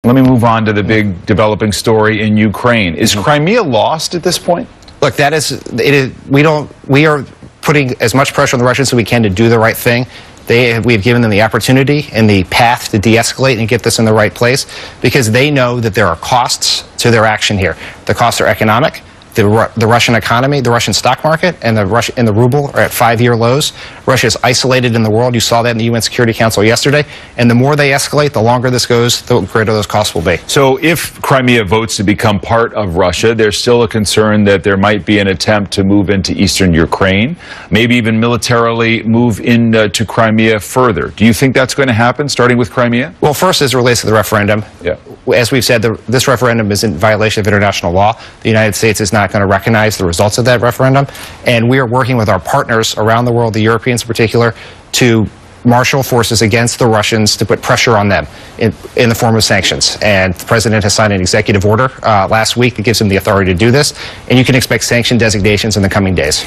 Let me move on to the big developing story in Ukraine. Is Crimea lost at this point? Look, we are putting as much pressure on the Russians as we can to do the right thing. We have given them the opportunity and the path to de-escalate and get this in the right place, because they know that there are costs to their action here. The costs are economic. The Russian economy, the Russian stock market, and the ruble are at 5-year lows. Russia is isolated in the world. You saw that in the UN Security Council yesterday. And the more they escalate, the longer this goes, the greater those costs will be. So if Crimea votes to become part of Russia, there's still a concern that there might be an attempt to move into eastern Ukraine, maybe even militarily move into Crimea further. Do you think that's going to happen, starting with Crimea? Well, first, as it relates to the referendum, as we've said, this referendum is in violation of international law. The United States is not going to recognize the results of that referendum. And we are working with our partners around the world, the Europeans in particular, to marshal forces against the Russians, to put pressure on them in the form of sanctions. And the president has signed an executive order last week that gives him the authority to do this. And you can expect sanction designations in the coming days.